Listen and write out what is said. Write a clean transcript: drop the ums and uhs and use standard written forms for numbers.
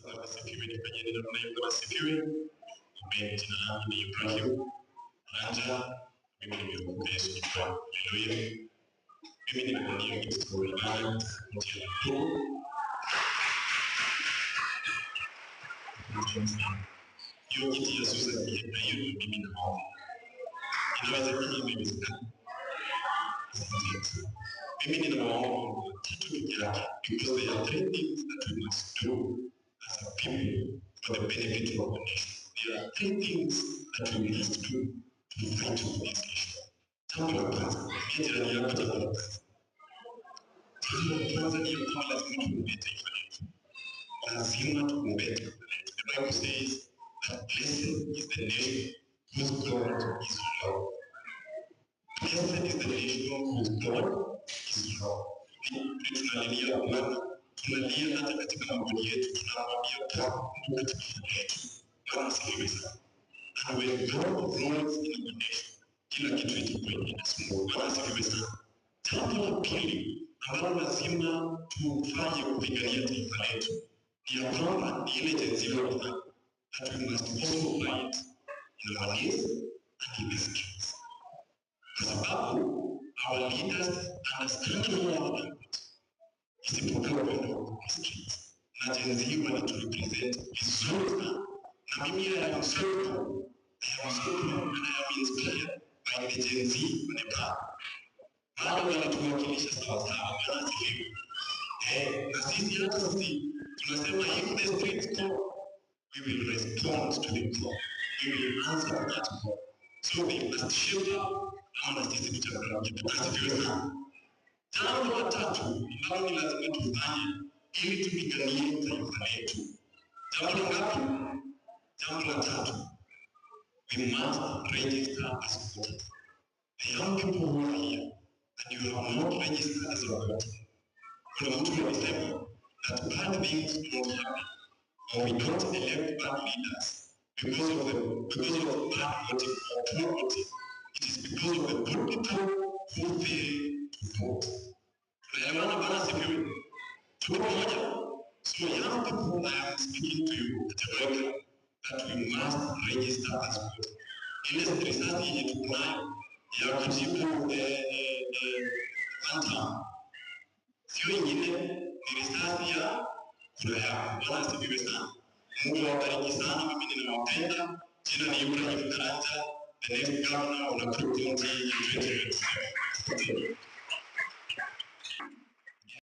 Bwana asifiwe, nifanyeni namna hiyo. Bwana asifiwe. Amen. Jina langu ni Ibrahim Ranja. Mimi nimekuja Yesu Kristo. Haleluya. Mimi nimekuja katika ibada nje ya Mungu. Hiyo kitu ya Susan na hiyo mimi naomba. Inaweza kuwa mimi sana. Mimi ninaomba kitu kimoja, because there are three things that we must do as a people for the benefit of the nation. There are three things that we must do to fight for this nation. Jambo la kwanza, jirani yako jambo la kwanza. Jambo la kwanza ni kwamba lazima tuombee taifa letu. Lazima tuombee taifa letu. The Bible says that blessed is the nation whose God is Lord. Blessed is the nation whose God is Lord. Tunalilia Bwana, tunalia hata katika mambo yetu, tunamwambia kwa Mungu katika mambo yetu. Bwana asifiwe sana. And when God rules in our nation, kila kitu itakuwa kinasumbua. Bwana asifiwe sana. Jambo la pili ambalo lazima tufanye kupigania taifa letu ni ya kwamba ni ile tenzio that we must also fight in our needs and in the streets. Kwa sababu our leaders understand more than isipokuwa kwa streets. Na jenzi wanaturepresent vizuri sana. Na mimi I am so proud and I am inspired by the Gen Z on the path. Maana wanatuwakilisha sawa sawa. Bwana asifiwe. Na sisi hata sisi tunasema if the streets call, we will respond to the call. We will answer that call. So they must shield up. Hawana sisi tutakula. Bwana asifiwe sana. Jambo la tatu ambalo ni lazima tufanye ili tupiganie taifa letu. Jambo la ngapi? Jambo la tatu. We must register as voters. The young people who are here and you have not registered as a voter. Kuna mtu alisema that bad things don't happen or we don't elect bad leaders because of bad voting or poor voting. It is because of the good people who fail to vote. Tunaelewana Bwana asifiwe. Tuko pamoja. So young people, I am speaking to you at America that we must register as voters. Ile risasi yenye tunayo ya kujibu antam. Sio ingine ni risasi ya kura yako. Bwana asifiwe sana. Mungu awabariki sana. Mimi ninawapenda. Jina ni Ibrahim Ranja, the next governor of Nakuru County in 2027.